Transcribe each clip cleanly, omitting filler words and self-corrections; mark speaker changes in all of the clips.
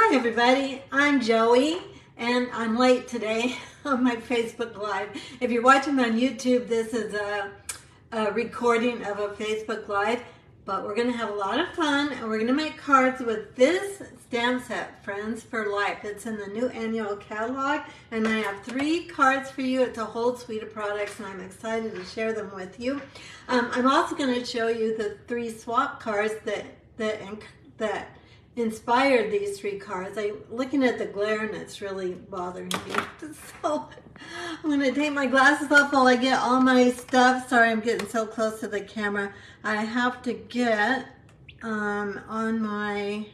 Speaker 1: Hi everybody, I'm Joey and I'm late today on my Facebook Live. If you're watching on YouTube, this is a recording of a Facebook Live, but we're going to have a lot of fun and we're going to make cards with this stamp set, Friends for Life. It's in the new annual catalog and I have 3 cards for you. It's a whole suite of products and I'm excited to share them with you. I'm also going to show you the 3 swap cards that inspired these 3 cards. I'm looking at the glare and it's really bothering me. So I'm going to take my glasses off while I get all my stuff. Sorry, I'm getting so close to the camera. I have to get on my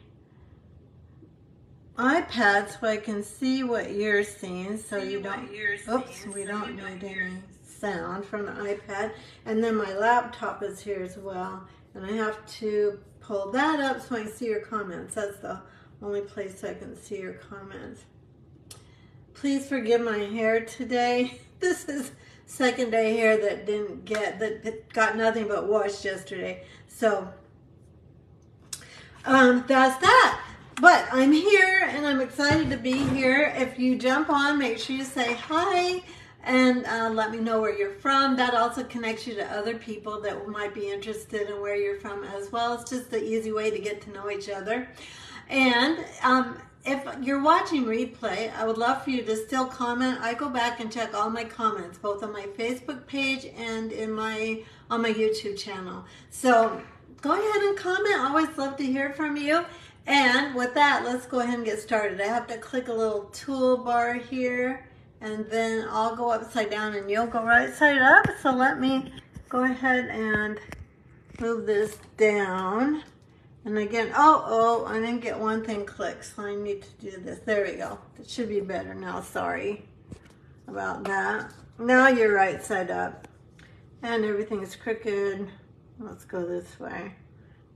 Speaker 1: iPad so I can see what you're seeing. So you don't, oops, we don't need any sound from the iPad. And then my laptop is here as well. And I have to pull that up so I can see your comments. That's the only place I can see your comments. Please forgive my hair today. This is second day hair that got nothing but washed yesterday. So that's that. But I'm here and I'm excited to be here. If you jump on, make sure you say hi and let me know where you're from. That also connects you to other people that might be interested in where you're from as well. It's just the easy way to get to know each other. And if you're watching replay, I would love for you to still comment. I go back and check all my comments, both on my Facebook page and on my YouTube channel. So go ahead and comment. I always love to hear from you. And with that, let's go ahead and get started. I have to click a little toolbar here. And then I'll go upside down and you'll go right side up. So let me go ahead and move this down. And again, I didn't get one thing clicked, so I need to do this. There we go. It should be better now. Sorry about that. Now you're right side up. And everything is crooked. Let's go this way.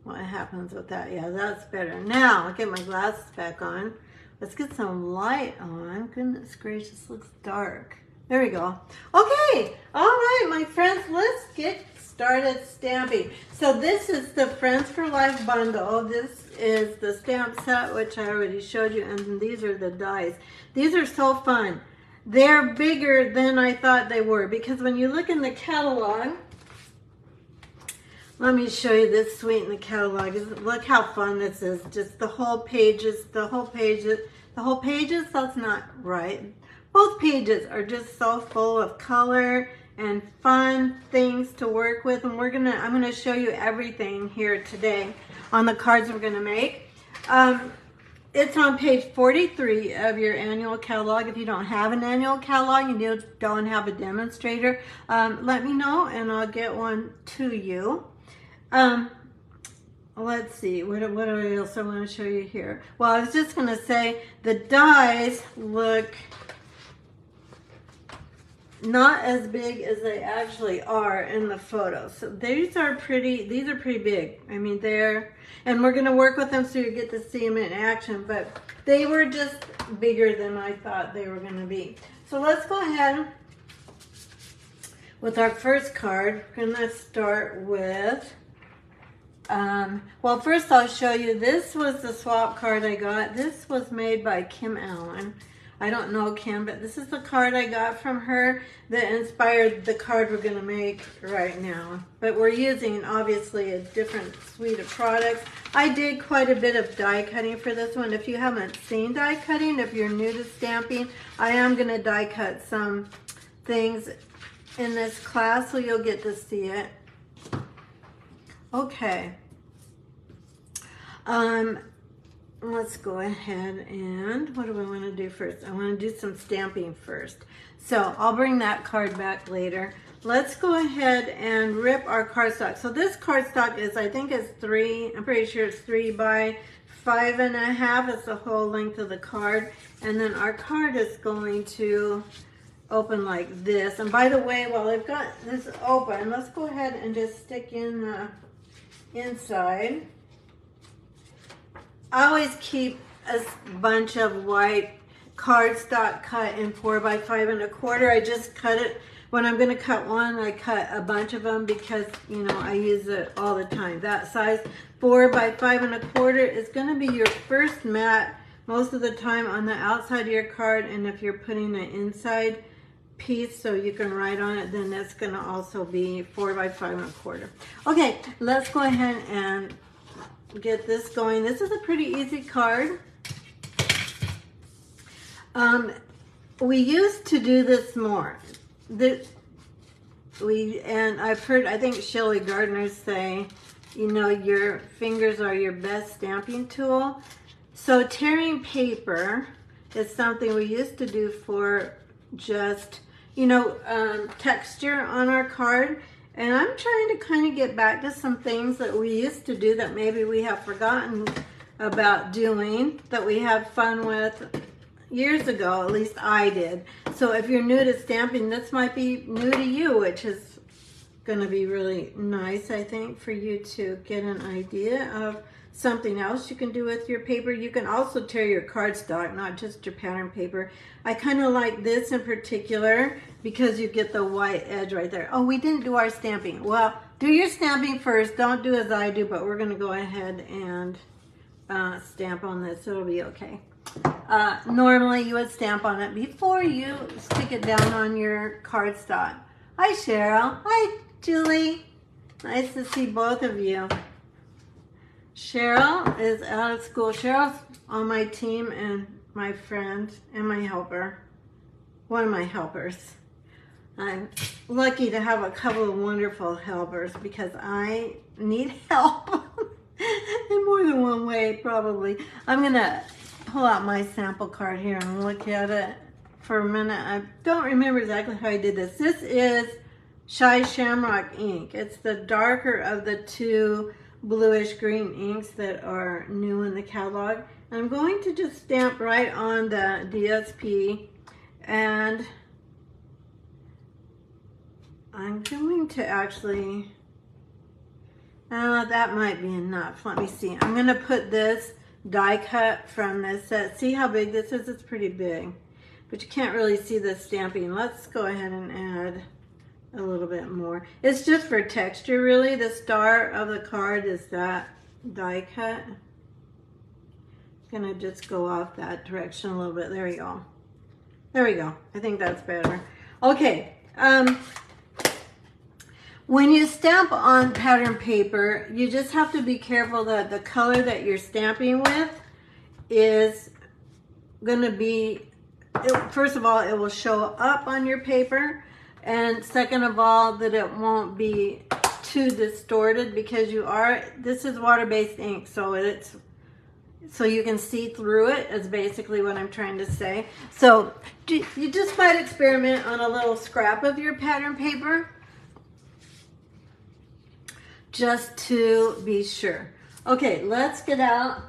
Speaker 1: What happens with that? Yeah, that's better. Now, I'll get my glasses back on. Let's get some light on. Goodness gracious, looks dark. There we go. Okay, all right, my friends, let's get started stamping. So this is the Friends for Life bundle. This is the stamp set, which I already showed you, and these are the dies. These are so fun. They're bigger than I thought they were, because when you look in the catalog, let me show you this suite in the catalog. Look how fun this is. Just the whole pages, that's not right. Both pages are just so full of color and fun things to work with. And I'm gonna show you everything here today on the cards we're gonna make. It's on page 43 of your annual catalog. If you don't have an annual catalog and you don't have a demonstrator, let me know and I'll get one to you. Let's see, what else I want to show you here? Well, I was just going to say the dies look not as big as they actually are in the photos. So these are pretty big. I mean, and we're going to work with them so you get to see them in action, but they were just bigger than I thought they were going to be. So let's go ahead with our first card. We're going to start with well, first I'll show you, this was the swap card I got. This was made by Kim Allen. I don't know Kim, but this is the card I got from her that inspired the card we're going to make right now. But we're using, obviously, a different suite of products. I did quite a bit of die cutting for this one. If you haven't seen die cutting, if you're new to stamping, I am going to die cut some things in this class, so you'll get to see it. Okay, let's go ahead and what do I want to do first? I want to do some stamping first. So I'll bring that card back later. Let's go ahead and rip our cardstock. So this cardstock is, I think it's 3, I'm pretty sure it's 3 by 5.5. It's the whole length of the card. And then our card is going to open like this. And by the way, while I've got this open, let's go ahead and just stick in the inside. I always keep a bunch of white cardstock cut in 4 by 5.25. I just cut it when I'm going to cut one. I cut a bunch of them because, you know, I use it all the time. That size 4 by 5.25 is going to be your first mat most of the time on the outside of your card, and if you're putting an inside piece so you can write on it, then that's going to also be 4 by 5 1/4. Okay, let's go ahead and get this going. This is a pretty easy card. We used to do this more. And I've heard, I think Shelley Gardner say, you know, your fingers are your best stamping tool. So tearing paper is something we used to do for just, you know, texture on our card. And I'm trying to kind of get back to some things that we used to do that maybe we have forgotten about doing, that we had fun with years ago. At least I did. So if you're new to stamping, this might be new to you, which is going to be really nice, I think, for you to get an idea of something else you can do with your paper. You can also tear your cardstock, not just your pattern paper. I kind of like this in particular because you get the white edge right there. Oh, we didn't do our stamping. Well, do your stamping first. Don't do as I do, but we're going to go ahead and stamp on this. It'll be okay. Normally you would stamp on it before you stick it down on your cardstock. Hi Cheryl. Hi Julie. Nice to see both of you. Cheryl is out of school. Cheryl's on my team and my friend and my helper. One of my helpers. I'm lucky to have a couple of wonderful helpers because I need help in more than one way probably. I'm going to pull out my sample card here and look at it for a minute. I don't remember exactly how I did this. This is Shy Shamrock ink. It's the darker of the two bluish green inks that are new in the catalog. I'm going to just stamp right on the DSP, and I'm going to actually, that might be enough. Let me see. I'm going to put this die cut from this set. See how big this is? It's pretty big, but you can't really see the stamping. Let's go ahead and add a little bit more. It's just for texture, really. The star of the card is that die cut. Gonna just go off that direction a little bit. There we go. There we go. I think that's better. Okay. When you stamp on pattern paper, you just have to be careful that the color that you're stamping with is going to be, first of all, it will show up on your paper, and second of all, that it won't be too distorted because this is water-based ink, so you can see through it is basically what I'm trying to say. So you just might experiment on a little scrap of your pattern paper, just to be sure. Okay, let's get out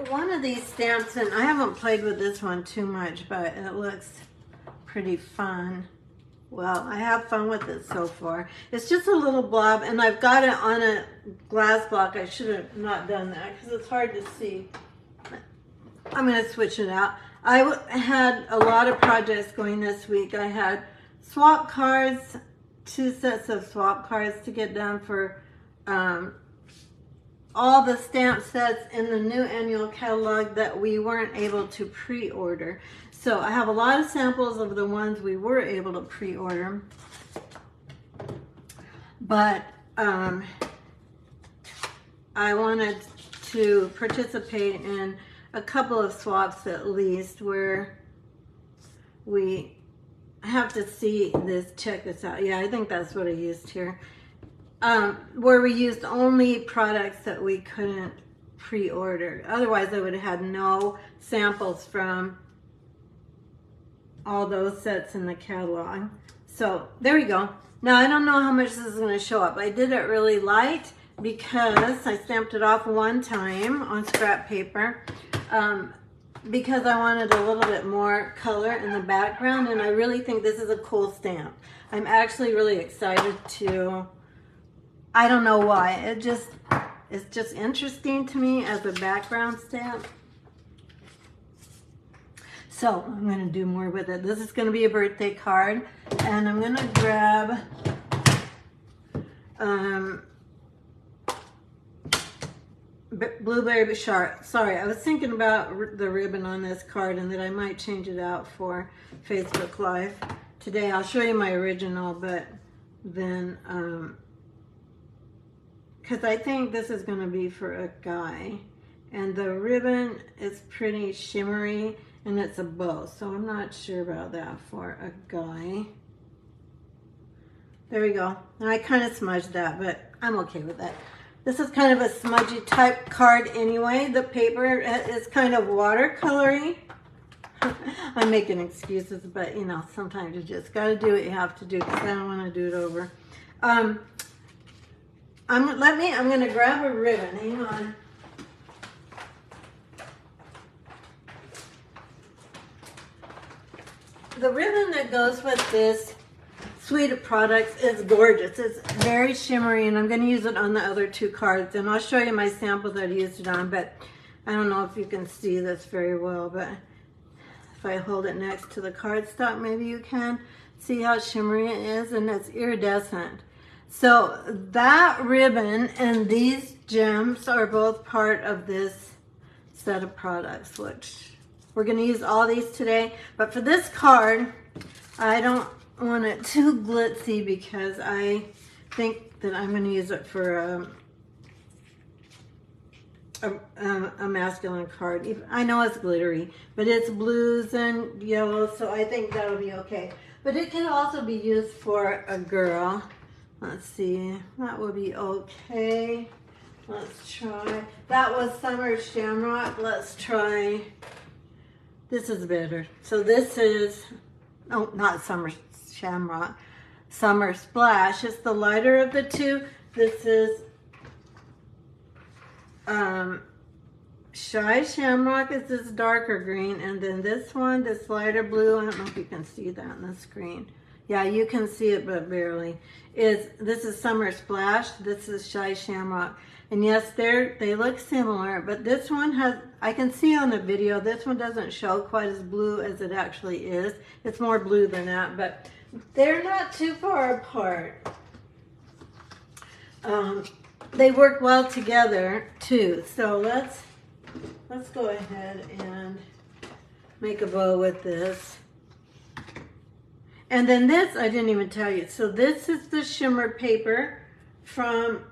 Speaker 1: one of these stamps, and I haven't played with this one too much, but it looks pretty fun. Well, I have fun with it so far. It's just a little blob, and I've got it on a glass block. I should have not done that because it's hard to see. I'm going to switch it out. I had a lot of projects going this week. I had swap cards, 2 sets of swap cards to get done for all the stamp sets in the new annual catalog that we weren't able to pre-order. So I have a lot of samples of the ones we were able to pre-order, but I wanted to participate in a couple of swaps at least where we have to see this, check this out. Yeah, I think that's what I used here. Where we used only products that we couldn't pre-order. Otherwise, I would have had no samples from all those sets in the catalog. So there we go. Now, I don't know how much this is going to show up. I did it really light because I stamped it off one time on scrap paper. Because I wanted a little bit more color in the background, and I really think this is a cool stamp. I'm actually really excited to, I don't know why, it's just interesting to me as a background stamp. So I'm going to do more with it. This is going to be a birthday card, and I'm going to grab blueberry sharp. Sorry, I was thinking about the ribbon on this card and that I might change it out for Facebook Live today. I'll show you my original, but then, because I think this is going to be for a guy. And the ribbon is pretty shimmery and it's a bow, so I'm not sure about that for a guy. There we go. And I kind of smudged that, but I'm okay with that. This is kind of a smudgy type card anyway. The paper is kind of watercolory. I'm making excuses, but you know, sometimes you just got to do what you have to do because I don't want to do it over. I'm going to grab a ribbon. Hang on. The ribbon that goes with this suite of products is gorgeous. It's very shimmery, and I'm going to use it on the other two cards, and I'll show you my sample that I used it on, but I don't know if you can see this very well, but if I hold it next to the cardstock, maybe you can see how shimmery it is, and it's iridescent. So that ribbon and these gems are both part of this set of products, which we're going to use all these today. But for this card, I don't want it too glitzy because I think that I'm going to use it for a masculine card. I know it's glittery, but it's blues and yellows, so I think that'll be okay. But it can also be used for a girl. Let's see, that will be okay. Let's try. That was Summer Shamrock. Let's try. This is better. So this is, oh, not Summer Shamrock, Summer Splash. It's the lighter of the two. This is Shy Shamrock is this darker green, and then this one, this lighter blue, I don't know if you can see that on the screen. Yeah, you can see it, but barely. This is Summer Splash, this is Shy Shamrock. And yes, they look similar, but this one has, I can see on the video, this one doesn't show quite as blue as it actually is. It's more blue than that, but they're not too far apart. They work well together too. So let's go ahead and make a bow with this. And then this, I didn't even tell you. So this is the shimmer paper from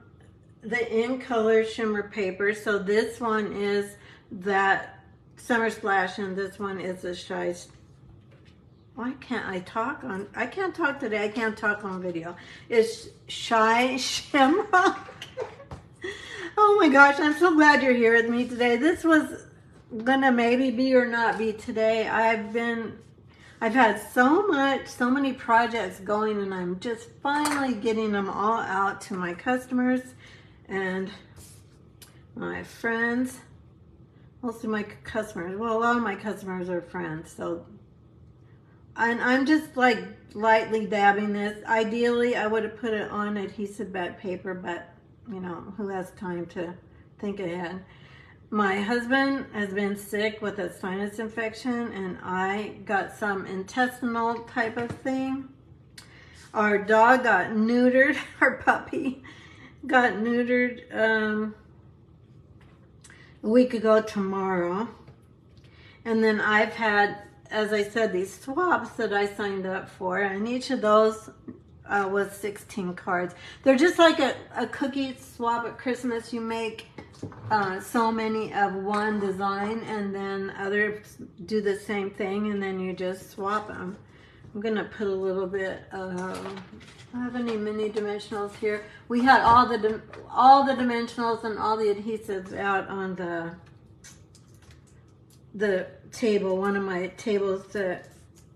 Speaker 1: the In Color shimmer paper. So this one is that Summer Splash, and this one is the Shy. Why can't I talk on? I can't talk today. I can't talk on video. It's Shy Shamrock. Oh my gosh, I'm so glad you're here with me today. This was gonna maybe be or not be today. I've had so many projects going, and I'm just finally getting them all out to my customers and my friends. Most of my customers, well, a lot of my customers are friends, so, and I'm just like lightly dabbing this. Ideally, I would have put it on adhesive back paper, but you know, who has time to think ahead? My husband has been sick with a sinus infection, and I got some intestinal type of thing. Our dog got neutered, our puppy got neutered a week ago tomorrow. And then I've had, as I said, these swaps that I signed up for, and each of those was 16 cards. They're just like a cookie swap at Christmas. You make so many of one design, and then others do the same thing, and then you just swap them. I'm gonna put a little bit of, I don't have any mini dimensionals here. We had all the dimensionals and all the adhesives out on the table, one of my tables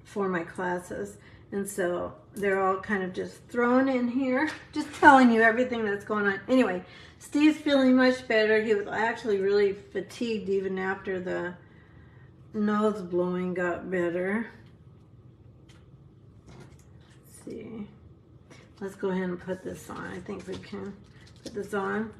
Speaker 1: for my classes. And so they're all kind of just thrown in here, just telling you everything that's going on. Anyway, Steve's feeling much better. He was actually really fatigued even after the nose blowing got better. Let's see. Let's go ahead and put this on. I think we can put this on.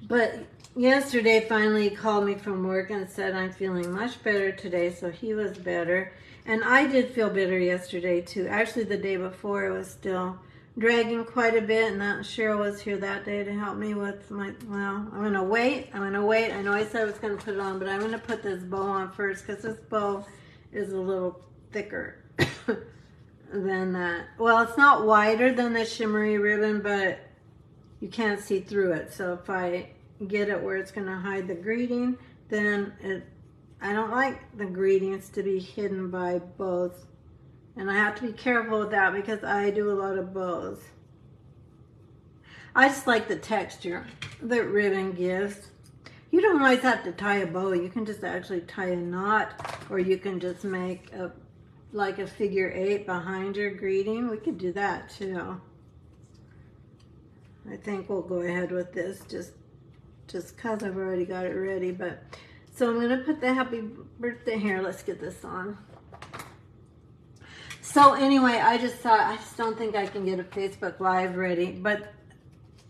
Speaker 1: But yesterday, finally, he called me from work and said, I'm feeling much better today, so he was better. And I did feel better yesterday, too. Actually, the day before, it was still dragging quite a bit, and that Cheryl was here that day to help me with my, well, I'm gonna wait. I know I said I was gonna put it on, but I'm gonna put this bow on first because this bow is a little thicker than that. Well, it's not wider than the shimmery ribbon, but you can't see through it. So if I get it where it's gonna hide the greeting, then I don't like the greetings to be hidden by bows. And I have to be careful with that because I do a lot of bows. I just like the texture that ribbon gives. You don't always have to tie a bow. You can just actually tie a knot, or you can just make like a figure 8 behind your greeting. We could do that too. I think we'll go ahead with this just because I've already got it ready. But so I'm going to put the happy birthday here. Let's get this on. So anyway, I just don't think I can get a Facebook Live ready. But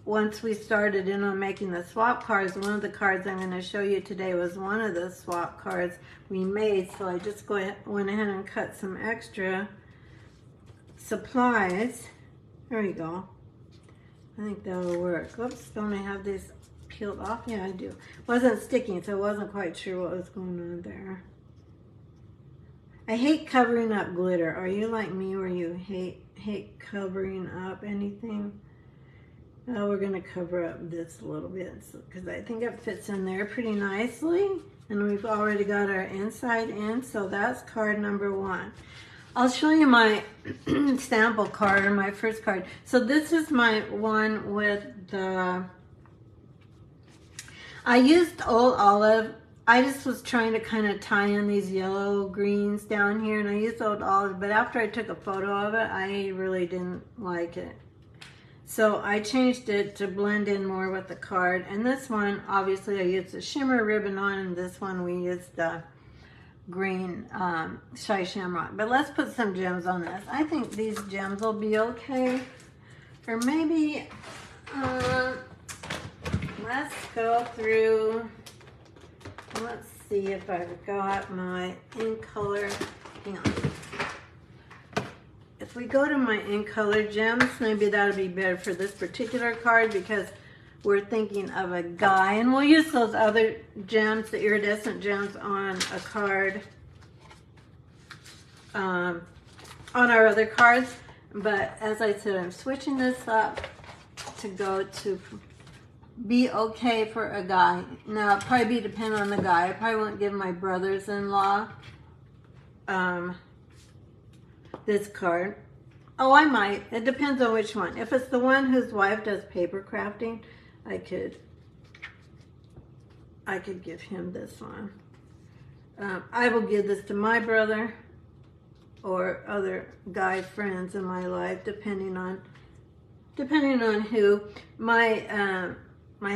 Speaker 1: once we started in on making the swap cards, one of the cards I'm going to show you today was one of the swap cards we made. So I just went ahead and cut some extra supplies. There you go. I think that'll work. Oops, don't I have this peeled off? Yeah, I do. Wasn't sticking, so I wasn't quite sure what was going on there. I hate covering up glitter. Are you like me where you hate covering up anything? Oh, we're going to cover up this a little bit because I think it fits in there pretty nicely. And we've already got our inside in, so that's card number 1. I'll show you my sample card, or my first card. So this is my one with the, I used Old Olive. I just was trying to kind of tie in these yellow greens down here, and I used Old Olive, but after I took a photo of it, I really didn't like it. So I changed it to blend in more with the card. And this one, obviously I used the shimmer ribbon on, and this one we used the green Shy Shamrock. But let's put some gems on this. I think these gems will be okay. Or maybe, let's go through, let's see if I've got my ink color. Hang on. If we go to my ink color gems, maybe that'll be better for this particular card because we're thinking of a guy. And we'll use those other gems, the iridescent gems, on a card, on our other cards. But as I said, I'm switching this up to go to be okay for a guy. Now, it'll probably depend on the guy. I probably won't give my brothers-in-law this card. Oh, I might. It depends on which one. If it's the one whose wife does paper crafting, I could give him this one. I will give this to my brother or other guy friends in my life, depending on who. My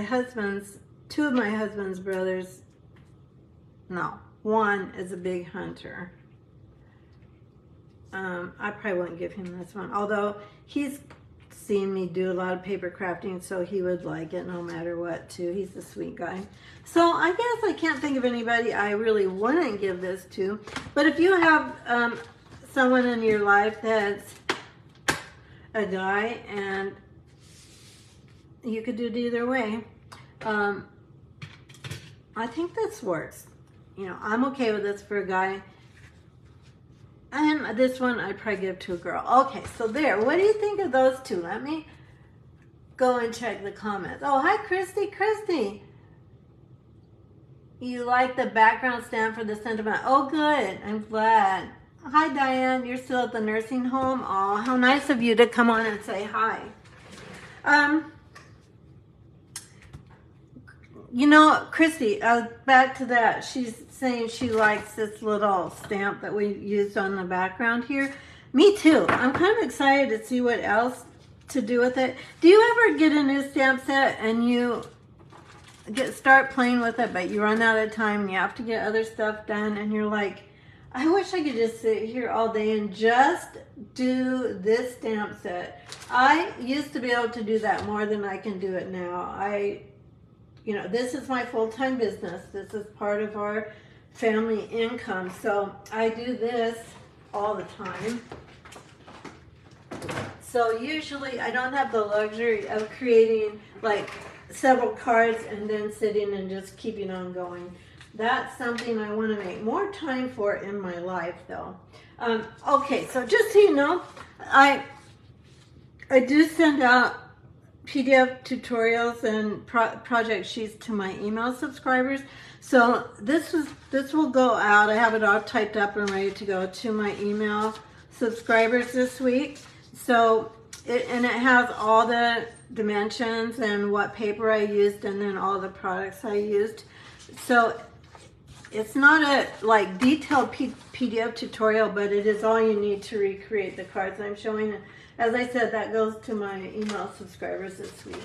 Speaker 1: husband's, 2 of my husband's brothers, no, one is a big hunter. I probably wouldn't give him this one, although he's seen me do a lot of paper crafting, so he would like it no matter what too. He's a sweet guy. So I guess I can't think of anybody I really wouldn't give this to. But if you have someone in your life that's a guy, and you could do it either way, I think this works. You know, I'm okay with this for a guy. And this one I'd probably give to a girl. Okay, so there. What do you think of those two? Let me go and check the comments. Oh, hi, Christy. Christy, you like the background stamp for the sentiment. Oh, good. I'm glad. Hi, Diane. You're still at the nursing home. Oh, how nice of you to come on and say hi. You know, Christy, back to that. She's saying she likes this little stamp that we used on the background here. Me too. I'm kind of excited to see what else to do with it. Do you ever get a new stamp set and you start playing with it, but you run out of time and you have to get other stuff done, and you're like, I wish I could just sit here all day and just do this stamp set. I used to be able to do that more than I can do it now. You know, this is my full-time business. This is part of our family income. So I do this all the time. So usually I don't have the luxury of creating like several cards and then sitting and just keeping on going. That's something I want to make more time for in my life though. Okay, so just so you know, I do send out PDF tutorials and project sheets to my email subscribers. So this will go out. I have it all typed up and ready to go to my email subscribers this week. So it has all the dimensions and what paper I used and then all the products I used. So it's not a like detailed PDF tutorial, but it is all you need to recreate the cards I'm showing. As I said, that goes to my email subscribers this week.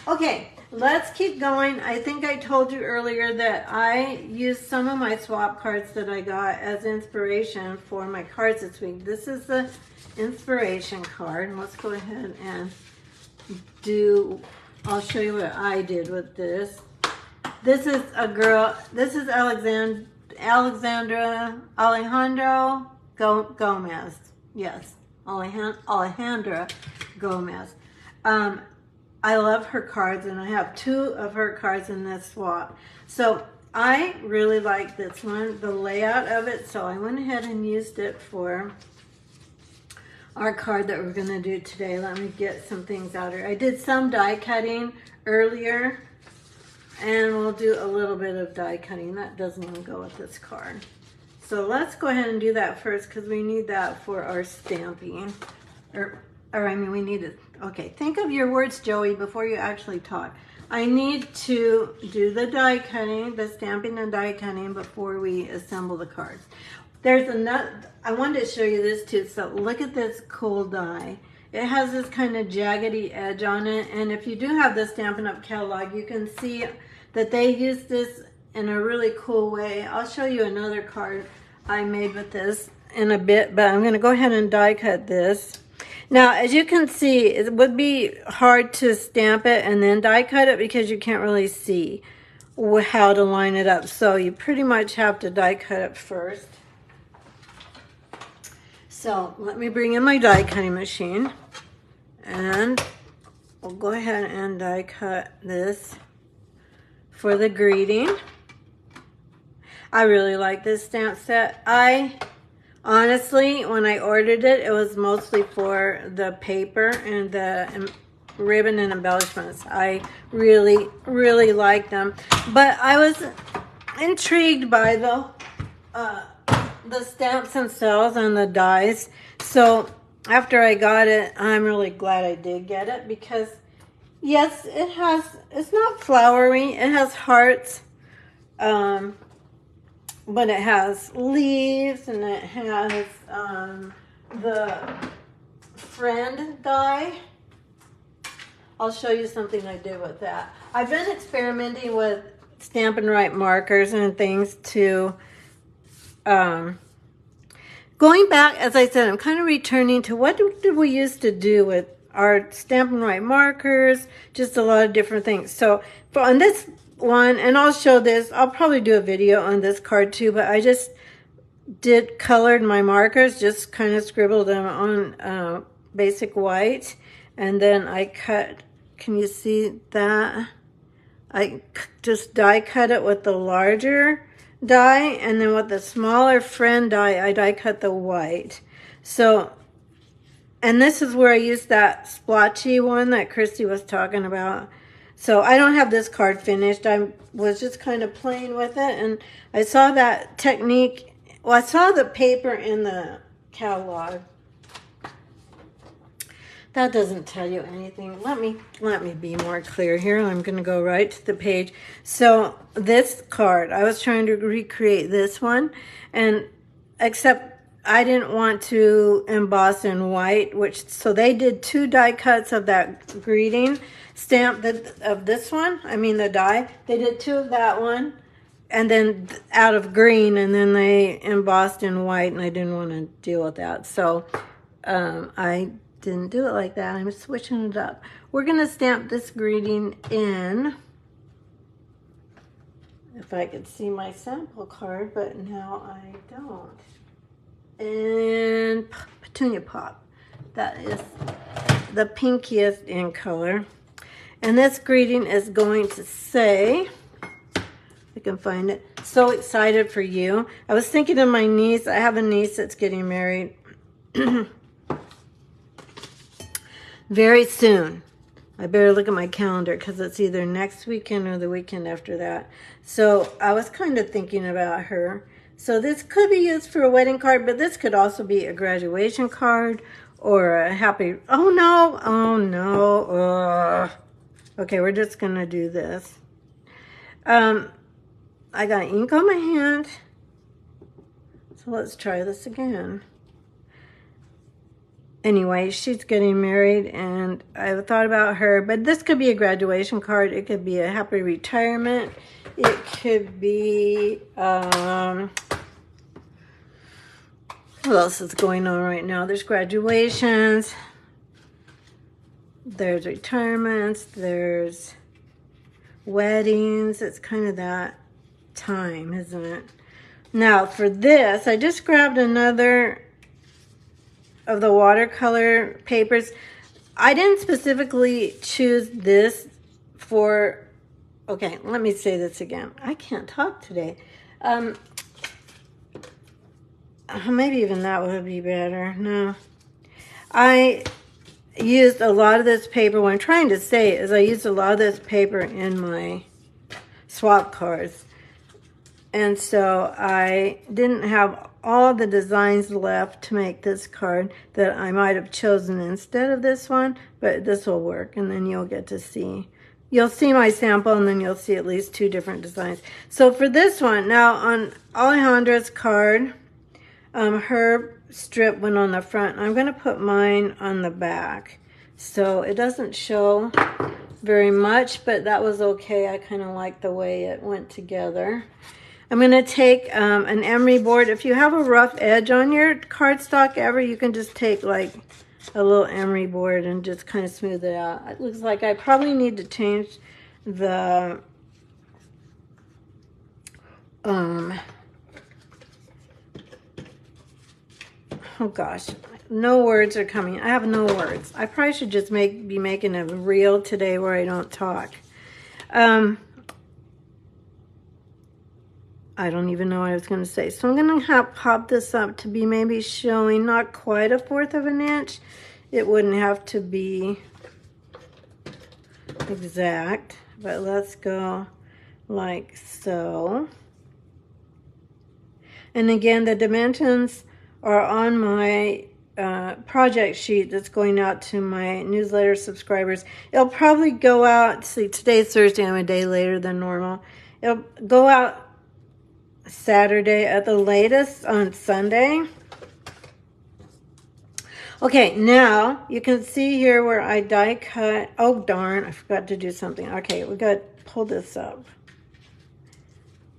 Speaker 1: Okay, let's keep going. I think I told you earlier that I used some of my swap cards that I got as inspiration for my cards this week. This is the inspiration card. Let's go ahead and I'll show you what I did with this. This is a girl, this is Alejandro Gomez. Yes, Alejandra Gomez. I love her cards, and I have 2 of her cards in this swap. So I really like this one, the layout of it, so I went ahead and used it for our card that we're going to do today. Let me get some things out here. I did some die cutting earlier, and we'll do a little bit of die cutting. That doesn't even go with this card. So let's go ahead and do that first because we need that for our stamping. Or I mean, we need it. Okay, think of your words, Joey, before you actually talk. I need to do the die cutting, the stamping and die cutting before we assemble the cards. There's I wanted to show you this too. So look at this cool die. It has this kind of jaggedy edge on it. And if you do have the Stampin' Up! Catalog, you can see that they use this in a really cool way. I'll show you another card I made with this in a bit, but I'm going to go ahead and die cut this. Now, as you can see, it would be hard to stamp it and then die cut it because you can't really see how to line it up. So you pretty much have to die cut it first. So let me bring in my die cutting machine and we'll go ahead and die cut this for the greeting. I really like this stamp set. Honestly, when I ordered it, it was mostly for the paper and the ribbon and embellishments. I really, really like them. But I was intrigued by the stamps themselves and the dies. So after I got it, I'm really glad I did get it because, yes, it's not flowery. It has hearts. But it has leaves and it has the friend die. I'll show you something I did with that. I've been experimenting with Stampin' Up! Markers and things to going back, as I said, I'm kind of returning to what did we used to do with our Stampin' Up! Markers, just a lot of different things. So on this one, and I'll show this, I'll probably do a video on this card too, but I just colored my markers, just kind of scribbled them on basic white, and then I cut, can you see that? I just die cut it with the larger die, and then with the smaller friend die, I die cut the white. So, and this is where I used that splotchy one that Christy was talking about. So I don't have this card finished. I was just kind of playing with it, and I saw that technique. Well, I saw the paper in the catalog. That doesn't tell you anything. Let me be more clear here. I'm going to go right to the page. So this card, I was trying to recreate this one, and except I didn't want to emboss in white, so they did 2 die cuts of that greeting stamp of this one. I mean the die. They did 2 of that one, and then out of green, and then they embossed in white, and I didn't want to deal with that. So I didn't do it like that. I'm switching it up. We're going to stamp this greeting in, if I could see my sample card, but now I don't. And Petunia Pop. That is the pinkiest in color. And this greeting is going to say, I can find it, so excited for you. I was thinking of my niece. I have a niece that's getting married very soon. I better look at my calendar because it's either next weekend or the weekend after that. So I was kind of thinking about her. So this could be used for a wedding card, but this could also be a graduation card or a happy, oh no. Okay, we're just gonna do this. I got ink on my hand. So let's try this again. Anyway, she's getting married, and I thought about her, but this could be a graduation card. It could be a happy retirement. It could be, what else is going on right now? There's graduations, there's retirements, there's weddings. It's kind of that time, isn't it? Now, for this, I just grabbed another of the watercolor papers. I didn't specifically choose this for, okay, let me say this again. I can't talk today. Maybe even that would be better. No. I used a lot of this paper. What I'm trying to say is I used a lot of this paper in my swap cards. And so I didn't have all the designs left to make this card that I might have chosen instead of this one, but this will work, and then you'll get to see. You'll see my sample, and then you'll see at least 2 different designs. So for this one, now on Alejandra's card, her strip went on the front. I'm going to put mine on the back. So it doesn't show very much, but that was okay. I kind of like the way it went together. I'm going to take an emery board. If you have a rough edge on your cardstock ever, you can just take like a little emery board and just kind of smooth it out. It looks like I probably need to change the oh gosh, no words are coming. I have no words. I probably should just be making a reel today where I don't talk. I don't even know what I was going to say. So I'm going to pop this up to be maybe showing not quite 1/4 of an inch. It wouldn't have to be exact, but let's go like so. And again, the dimensions are on my project sheet that's going out to my newsletter subscribers. It'll probably go out, see, today's Thursday, I'm a day later than normal. It'll go out Saturday at the latest on Sunday. Okay, now you can see here where I die cut. Oh darn, I forgot to do something. Okay, we got to pull this up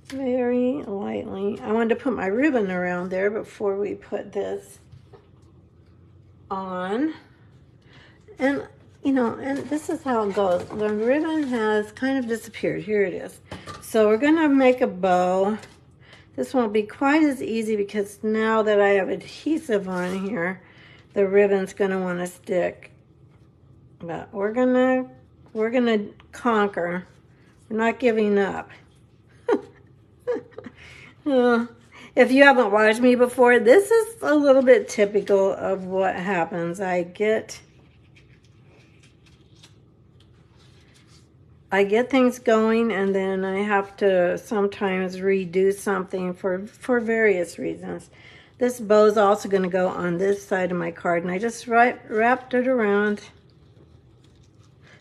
Speaker 1: very lightly. I wanted to put my ribbon around there before we put this on. And you know, and this is how it goes. The ribbon has kind of disappeared. Here it is. So we're going to make a bow. This won't be quite as easy because now that I have adhesive on here, the ribbon's going to want to stick. But we're gonna conquer. We're not giving up. If you haven't watched me before, this is a little bit typical of what happens. I get things going, and then I have to sometimes redo something for various reasons. This bow is also going to go on this side of my card, and I just wrapped it around.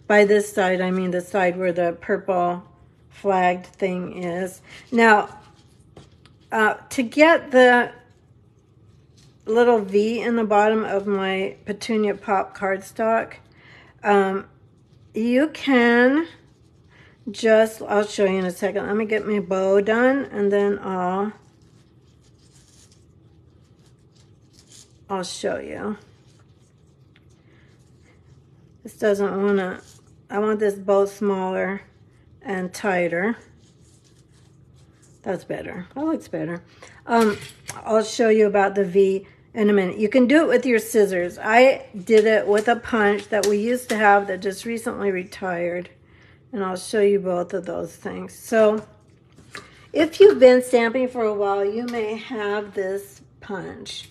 Speaker 1: By this side, I mean the side where the purple flagged thing is. Now, to get the little V in the bottom of my Petunia Pop cardstock, you can just, I'll show you in a second. Let me get my bow done, and then I'll show you. This doesn't want to, I want this bow smaller and tighter. That's better. That looks better. I'll show you about the V. in a minute. You can do it with your scissors. I did it with a punch that we used to have that just recently retired. And I'll show you both of those things. So if you've been stamping for a while, you may have this punch.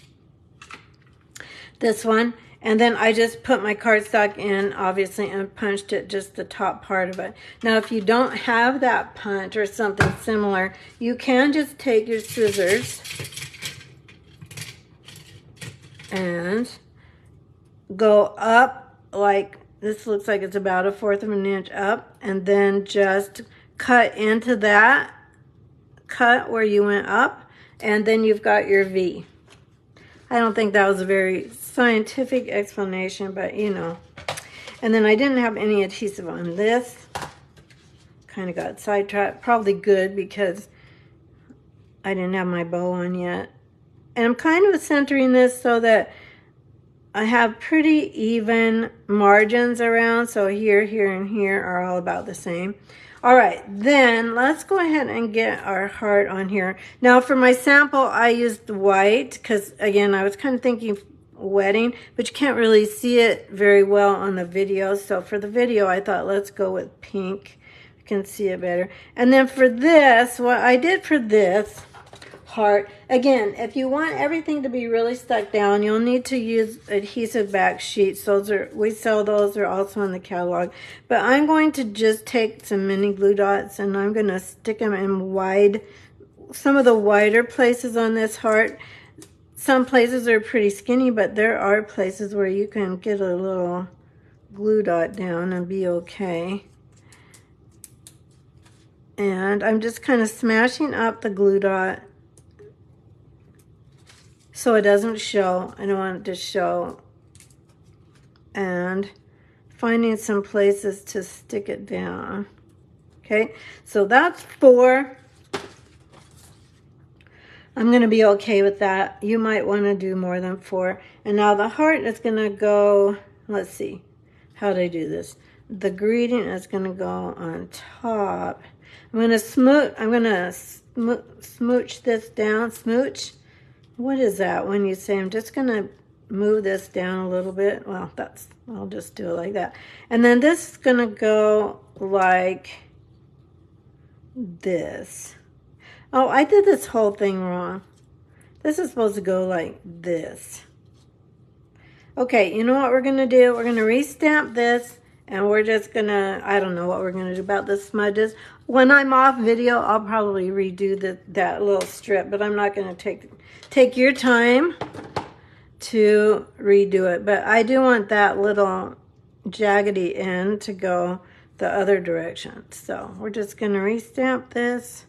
Speaker 1: This one. And then I just put my cardstock in, obviously, and punched it, just the top part of it. Now, if you don't have that punch or something similar, you can just take your scissors and go up, like this looks like it's about 1/4 of an inch up, and then just cut into that cut where you went up, and then you've got your V. I don't think that was a very scientific explanation, but you know. And then I didn't have any adhesive on this. Kind of got sidetracked. Probably good because I didn't have my bow on yet. And I'm kind of centering this so that I have pretty even margins around. So here, here, and here are all about the same. All right, then let's go ahead and get our heart on here. Now for my sample, I used white because, again, I was kind of thinking wedding, but you can't really see it very well on the video. So for the video, I thought let's go with pink. You can see it better. And then for this, what I did for this heart, again, if you want everything to be really stuck down, you'll need to use adhesive back sheets. Those are, we sell those, they're also in the catalog. But I'm going to just take some mini glue dots and I'm going to stick them in wide, some of the wider places on this heart. Some places are pretty skinny, but there are places where you can get a little glue dot down and be okay. And I'm just kind of smashing up the glue dot so it doesn't show. I don't want it to show. And finding some places to stick it down. Okay, so that's 4. I'm going to be okay with that. You might want to do more than 4. And now the heart is going to go, let's see, how do I do this? The greeting is going to go on top. I'm going to smooch this down. Smooch? What is that when you say? I'm just going to move this down a little bit. Well, I'll just do it like that. And then this is going to go like this. Oh, I did this whole thing wrong. This is supposed to go like this. Okay, you know what we're going to do? We're going to restamp this, and we're just going to, I don't know what we're going to do about the smudges. When I'm off video, I'll probably redo that little strip, but I'm not going to take your time to redo it. But I do want that little jaggedy end to go the other direction. So we're just going to restamp this.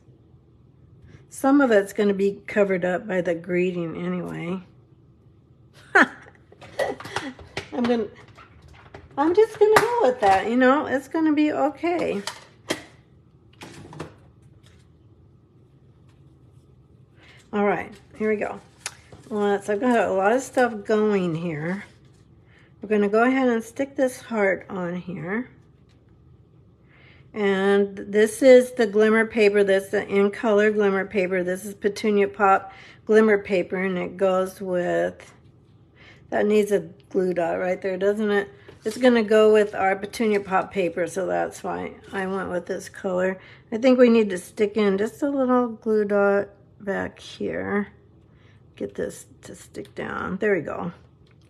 Speaker 1: Some of it's going to be covered up by the greeting anyway. I'm just going to go with that, you know. It's going to be okay. All right, here we go. I've got a lot of stuff going here. We're going to go ahead and stick this heart on here. And this is the glimmer paper. That's the in color glimmer paper. This is Petunia Pop glimmer paper, and it goes with, that needs a glue dot right there, doesn't it? It's going to go with our Petunia Pop paper, so that's why I went with this color. I think we need to stick in just a little glue dot back here. Get this to stick down. There we go.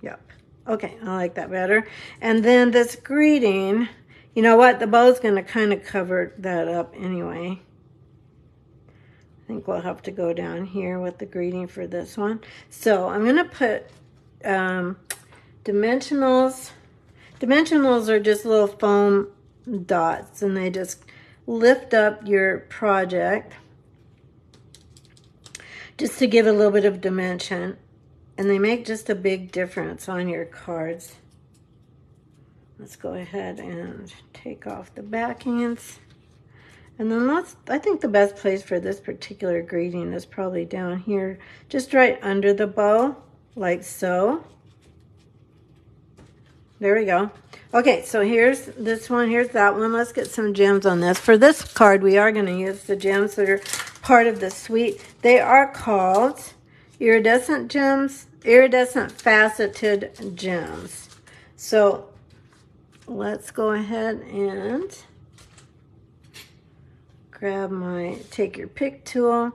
Speaker 1: Yep. Okay, I like that better. And then this greeting, you know what? The bow's going to kind of cover that up anyway. I think we'll have to go down here with the greeting for this one. So I'm going to put dimensionals. Dimensionals are just little foam dots, and they just lift up your project just to give a little bit of dimension. And they make just a big difference on your cards. Let's go ahead and take off the backings. And then I think the best place for this particular greeting is probably down here, just right under the bow, like so. There we go. Okay, so here's this one, here's that one. Let's get some gems on this. For this card, we are going to use the gems that are part of the suite. They are called iridescent gems, iridescent faceted gems. So let's go ahead and take your pick tool.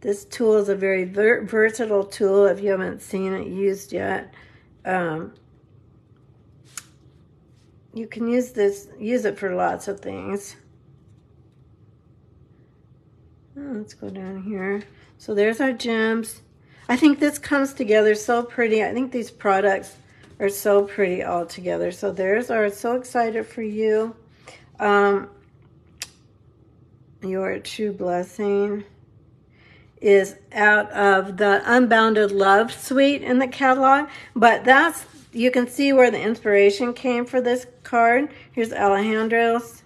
Speaker 1: This tool is a very versatile tool if you haven't seen it used yet. You can use it for lots of things. Let's go down here. So there's our gems. I think this comes together so pretty. I think these products are so pretty all together. So there's our So Excited for You. Your True Blessing is out of the Unbounded Love suite in the catalog, but you can see where the inspiration came for this card. Here's Alejandro's,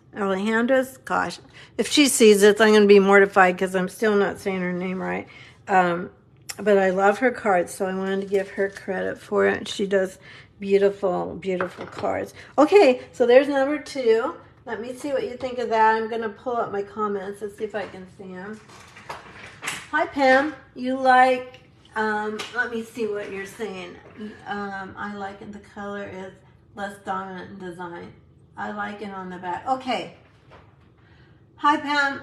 Speaker 1: gosh, if she sees this, I'm going to be mortified because I'm still not saying her name right. But I love her cards, so I wanted to give her credit for it. She does beautiful, beautiful cards. Okay, so there's number 2. Let me see what you think of that. I'm going to pull up my comments and see if I can see them. Hi, Pam. You like, let me see what you're saying. I like it. The color is less dominant in design. I like it on the back. Okay. Hi, Pam.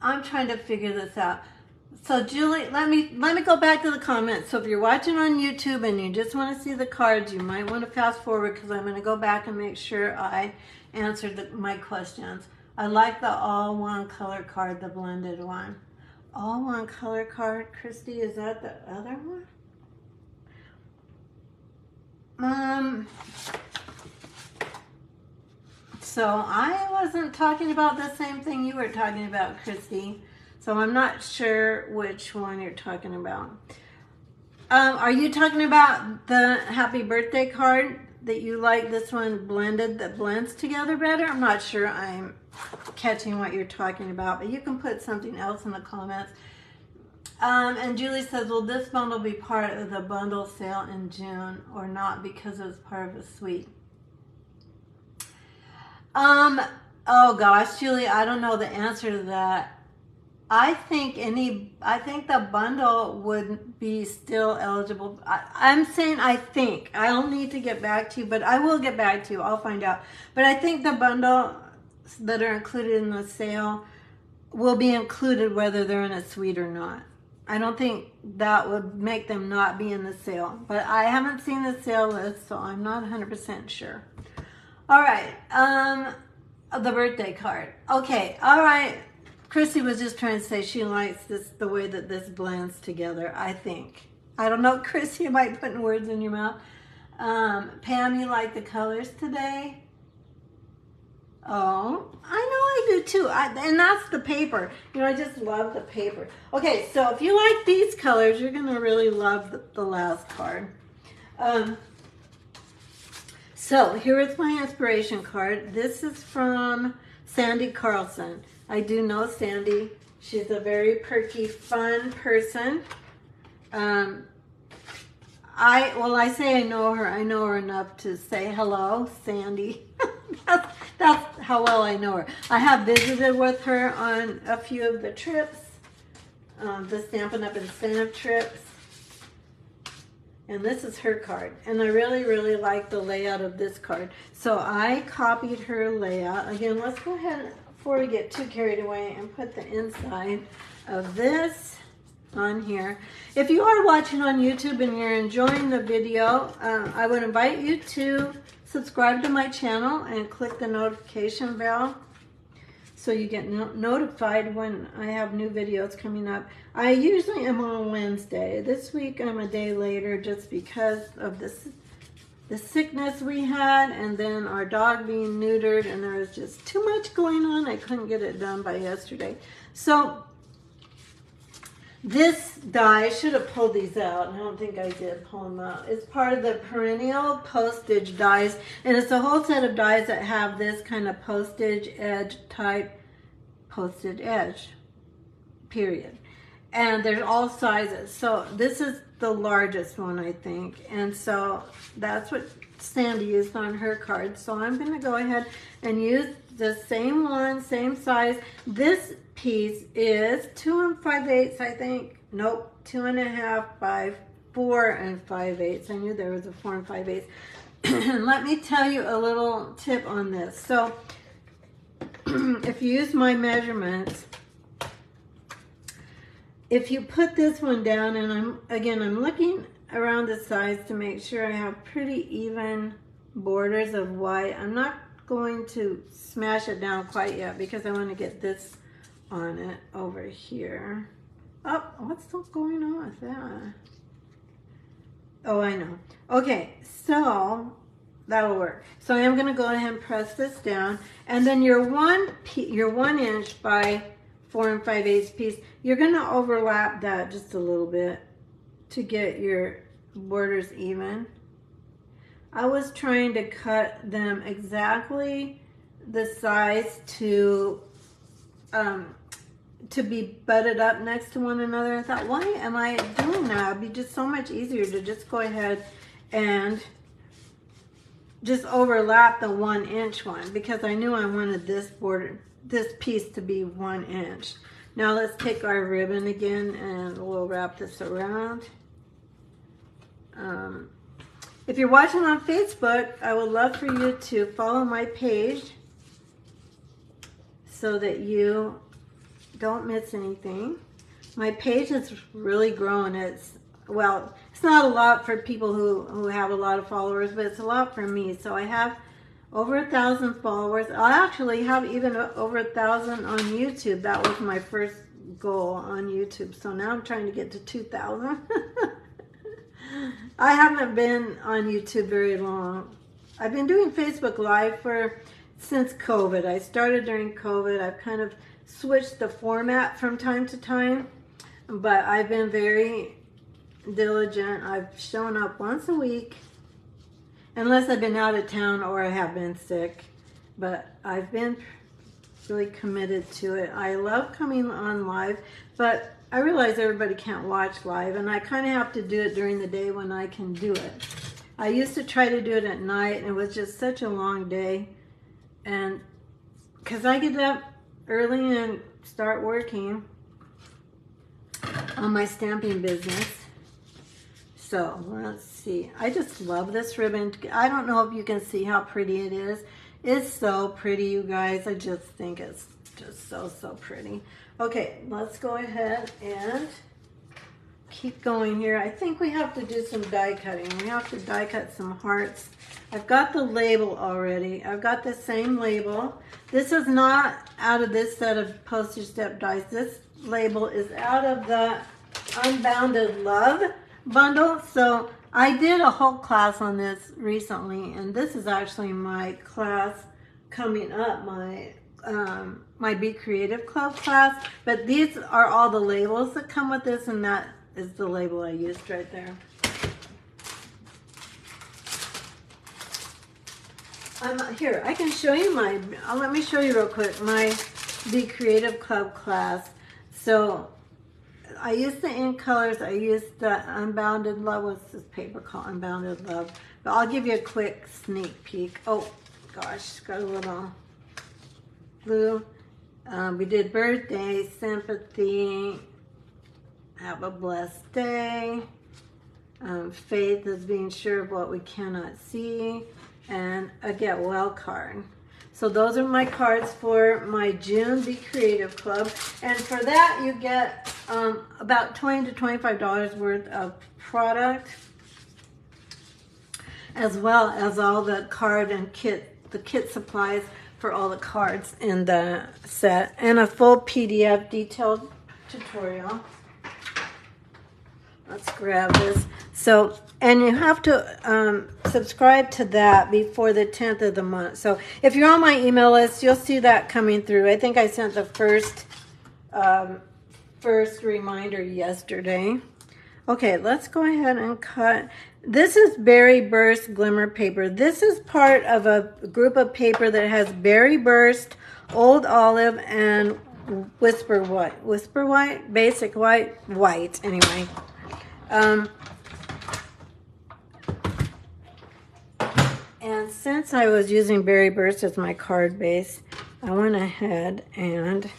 Speaker 1: I'm trying to figure this out. So, Julie, let me go back to the comments. So if you're watching on YouTube and you just want to see the cards, you might want to fast forward because I'm going to go back and make sure I answered my questions. I like the all one color card, the blended one. All one color card, Christy, is that the other one? So I wasn't talking about the same thing you were talking about, Christy. So I'm not sure which one you're talking about. Are you talking about the happy birthday card that you like this one blended that blends together better? I'm not sure I'm catching what you're talking about, but you can put something else in the comments. And Julie says, will this bundle be part of the bundle sale in June or not because it was part of a suite? Oh gosh, Julie, I don't know the answer to that. I think the bundle would be still eligible. I'm saying I think. I'll need to get back to you, but I will get back to you. I'll find out. But I think the bundle that are included in the sale will be included whether they're in a suite or not. I don't think that would make them not be in the sale. But I haven't seen the sale list, so I'm not 100% sure. All right. The birthday card. Okay. All right. Chrissy was just trying to say she likes the way that this blends together, I think. I don't know, Chrissy, am I putting words in your mouth? Pam, you like the colors today? Oh, I know I do too. And that's the paper. You know, I just love the paper. Okay, so if you like these colors, you're going to really love the last card. So here is my inspiration card. This is from Sandy Carlson. I do know Sandy. She's a very perky, fun person. I say I know her. I know her enough to say hello, Sandy. that's how well I know her. I have visited with her on a few of the trips, the Stampin' Up incentive trips. And this is her card. And I really, really like the layout of this card. So I copied her layout. Again, let's go ahead before we get too carried away and put the inside of this on here. If you are watching on YouTube and you're enjoying the video, I would invite you to subscribe to my channel and click the notification bell so you get notified when I have new videos coming up. I usually am on Wednesday. This week I'm a day later just because of the sickness we had and then our dog being neutered, and there was just too much going on. I couldn't get it done by yesterday. So this die, I should have pulled these out. I don't think I did pull them out. It's part of the perennial postage dies, and it's a whole set of dies that have this kind of postage edge type postage edge, period. And there's all sizes. So this is the largest one, I think. And so that's what Sandy used on her card. So I'm going to go ahead and use the same one, same size. This piece is 2 5/8, I think. Nope, 2.5 by 4 5/8. I knew there was a 4 5/8. And let me tell you a little tip on this. So if you use my measurements, if you put this one down, and I'm looking around the sides to make sure I have pretty even borders of white. I'm not going to smash it down quite yet because I want to get this on it over here. Oh, what's going on with that? Oh, I know. Okay, so that'll work. So I am going to go ahead and press this down, and then your 1 inch by 4 5/8 piece, you're going to overlap that just a little bit to get your borders even. I was trying to cut them exactly the size to be butted up next to one another. I thought, why am I doing that? It'd be just so much easier to just go ahead and just overlap the 1 inch one, because I knew I wanted this piece to be 1 inch. Now let's take our ribbon again and we'll wrap this around. If you're watching on Facebook, I would love for you to follow my page so that you don't miss anything. My page has really grown. It's not a lot for people who have a lot of followers, but it's a lot for me. So I have over 1,000 followers. I actually have even over 1,000 on YouTube. That was my first goal on YouTube. So now I'm trying to get to 2,000. I haven't been on YouTube very long. I've been doing Facebook Live since COVID. I started during COVID. I've kind of switched the format from time to time, but I've been very diligent. I've shown up once a week, unless I've been out of town or I have been sick, but I've been really committed to it. I love coming on live, but I realize everybody can't watch live, and I kind of have to do it during the day when I can do it. I used to try to do it at night, and it was just such a long day, and because I get up early and start working on my stamping business. So let's see. I just love this ribbon. I don't know if you can see how pretty it is. It's so pretty, you guys. I just think it's just so pretty. Okay, let's go ahead and keep going here. I think we have to do some die cutting. We have to die cut some hearts. I've got the label already. I've got the same label. This is not out of this set of postage step dies. This label is out of the Unbounded Love bundle. So I did a whole class on this recently, and this is actually my class coming up, my Be Creative Club class. But these are all the labels that come with this, and that is the label I used right there. Here, I can show you let me show you real quick, my Be Creative Club class. So I used the ink colors, I used the Unbounded Love. What's this paper called? Unbounded Love. But I'll give you a quick sneak peek. Oh gosh, got a little blue. We did Birthday, Sympathy, Have a Blessed Day, Faith is Being Sure of What We Cannot See, and a Get Well card. So those are my cards for my June Be Creative Club. And for that, you get about $20 to $25 worth of product, as well as all the card and the kit supplies for all the cards in the set, and a full PDF detailed tutorial. Let's grab this. So, and you have to subscribe to that before the 10th of the month. So if you're on my email list, you'll see that coming through. I think I sent the first reminder yesterday. Okay, let's go ahead and cut. This is Berry Burst Glimmer paper. This is part of a group of paper that has Berry Burst, Old Olive, and Whisper White. Whisper White? Basic White? White, anyway. And since I was using Berry Burst as my card base, I went ahead and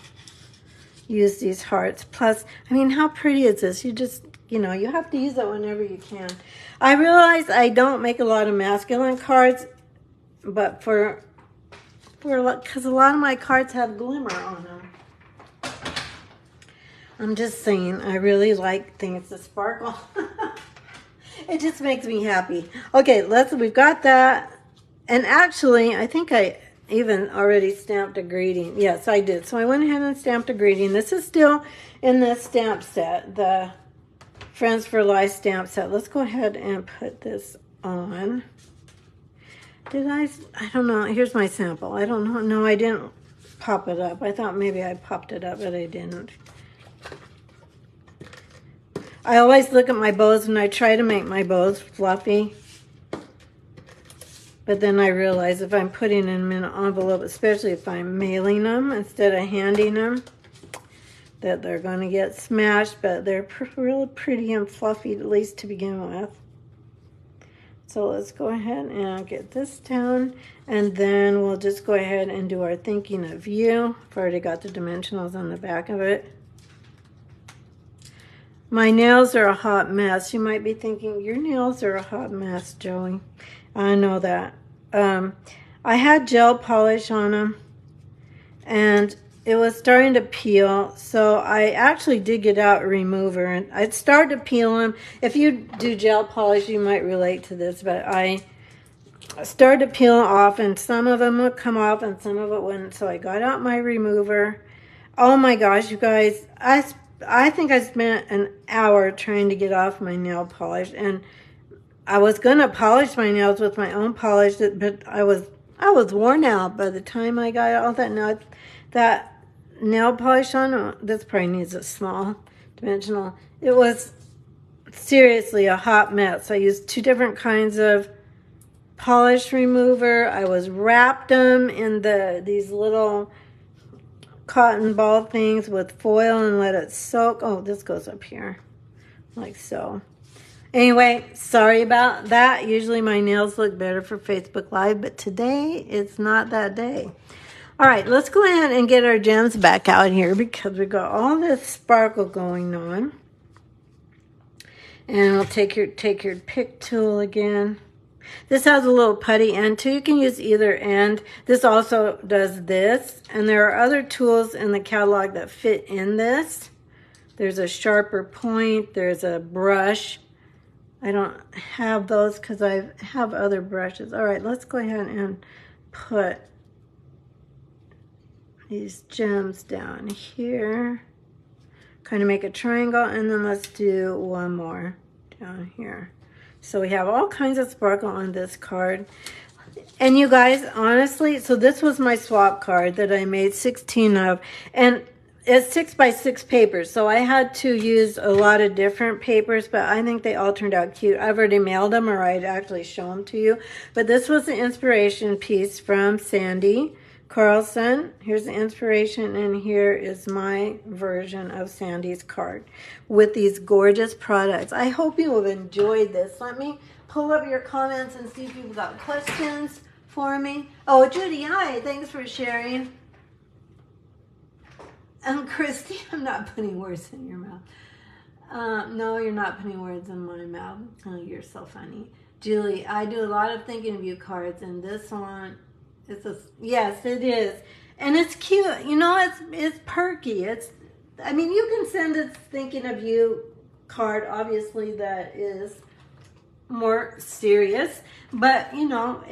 Speaker 1: used these hearts. Plus, I mean, how pretty is this? You you know, you have to use it whenever you can. I realize I don't make a lot of masculine cards, but because a lot of my cards have glimmer on them. I'm just saying, I really like things to sparkle. It just makes me happy. Okay, we've got that. And actually, I think I even already stamped a greeting. Yes, I did. So I went ahead and stamped a greeting. This is still in the stamp set, the Friends for Life stamp set. Let's go ahead and put this on. I don't know. Here's my sample. I don't know. No, I didn't pop it up. I thought maybe I popped it up, but I didn't. I always look at my bows and I try to make my bows fluffy. But then I realize if I'm putting them in an envelope, especially if I'm mailing them instead of handing them, that they're going to get smashed. But they're real pretty and fluffy, at least to begin with. So let's go ahead and get this down. And then we'll just go ahead and do our thinking of you. I've already got the dimensionals on the back of it. My nails are a hot mess. You might be thinking, your nails are a hot mess, Joey. I know that. I had gel polish on them, and it was starting to peel, so I actually did get out a remover, and I started to peel them. If you do gel polish, you might relate to this, but I started to peel off, and some of them would come off, and some of it wouldn't, so I got out my remover. Oh my gosh, you guys, I think I spent an hour trying to get off my nail polish, and I was gonna polish my nails with my own polish, but I was worn out by the time I got all that nail polish on. This probably needs a small dimensional. It was seriously a hot mess. I used 2 different kinds of polish remover. I was wrapped them in these little cotton ball things with foil and let it soak. Oh, this goes up here like so. Anyway, sorry about that. Usually my nails look better for Facebook Live, but today it's not that day. All right, let's go ahead and get our gems back out here because we've got all this sparkle going on. And we'll take your pick tool again. This has a little putty end too. You can use either end. This also does this. And there are other tools in the catalog that fit in this. There's a sharper point. There's a brush. I don't have those because I have other brushes. All right, let's go ahead and put these gems down here. Kind of make a triangle, and then let's do one more down here. So we have all kinds of sparkle on this card. And you guys, honestly, so this was my swap card that I made 16 of. And it's 6x6 papers, so I had to use a lot of different papers, but I think they all turned out cute. I've already mailed them, or I'd actually show them to you. But this was the inspiration piece from Sandy Carlson. Here's the inspiration, and here is my version of Sandy's card with these gorgeous products. I hope you have enjoyed this. Let me pull up your comments and see if you've got questions for me. Oh, Judy, hi. Thanks for sharing. Christy, I'm not putting words in your mouth. No, you're not putting words in my mouth. Oh, you're so funny. Julie, I do a lot of thinking of you cards, and this one, yes, it is. And it's cute. You know, it's perky. I mean, you can send a thinking of you card, obviously, that is more serious. But, you know,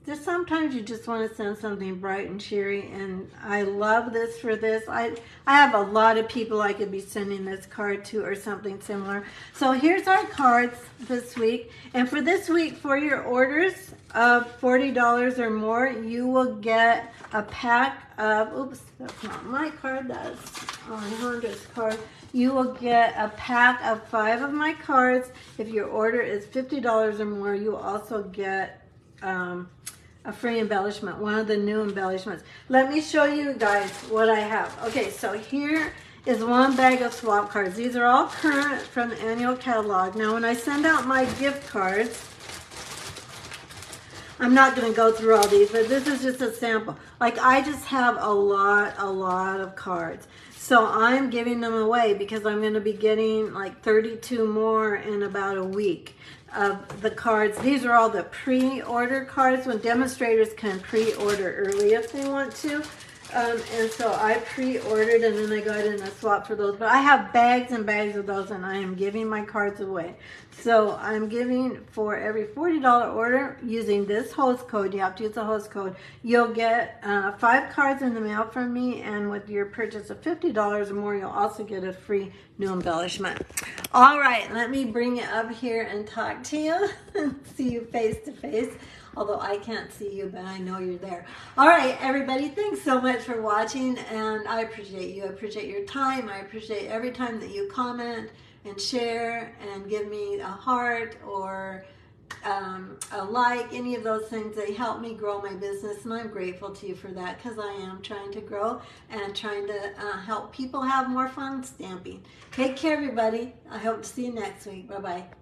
Speaker 1: there's sometimes you just want to send something bright and cheery, and I love this for this. I have a lot of people I could be sending this card to or something similar. So here's our cards this week. And for this week, for your orders of $40 or more, you will get a pack of, oops, that's not my card, that's Alejandro's card. You will get a pack of 5 of my cards. If your order is $50 or more, you will also get a free embellishment, one of the new embellishments. Let me show you guys what I have. Okay, so here is one bag of swap cards. These are all current from the annual catalog. Now, when I send out my gift cards, I'm not going to go through all these, but this is just a sample. Like, I just have a lot of cards. So I'm giving them away because I'm going to be getting like 32 more in about a week of the cards. These are all the pre-order cards when demonstrators can pre-order early if they want to. And so I pre-ordered and then I got in a swap for those. But I have bags and bags of those and I am giving my cards away. So I'm giving for every $40 order using this host code. You have to use the host code. You'll get 5 cards in the mail from me, and with your purchase of $50 or more, you'll also get a free new embellishment. All right, let me bring you up here and talk to you. See you face to face. Although I can't see you, but I know you're there. All right, everybody, thanks so much for watching, and I appreciate you. I appreciate your time. I appreciate every time that you comment and share and give me a heart or a like. Any of those things, they help me grow my business, and I'm grateful to you for that because I am trying to grow and trying to help people have more fun stamping. Take care, everybody. I hope to see you next week. Bye-bye.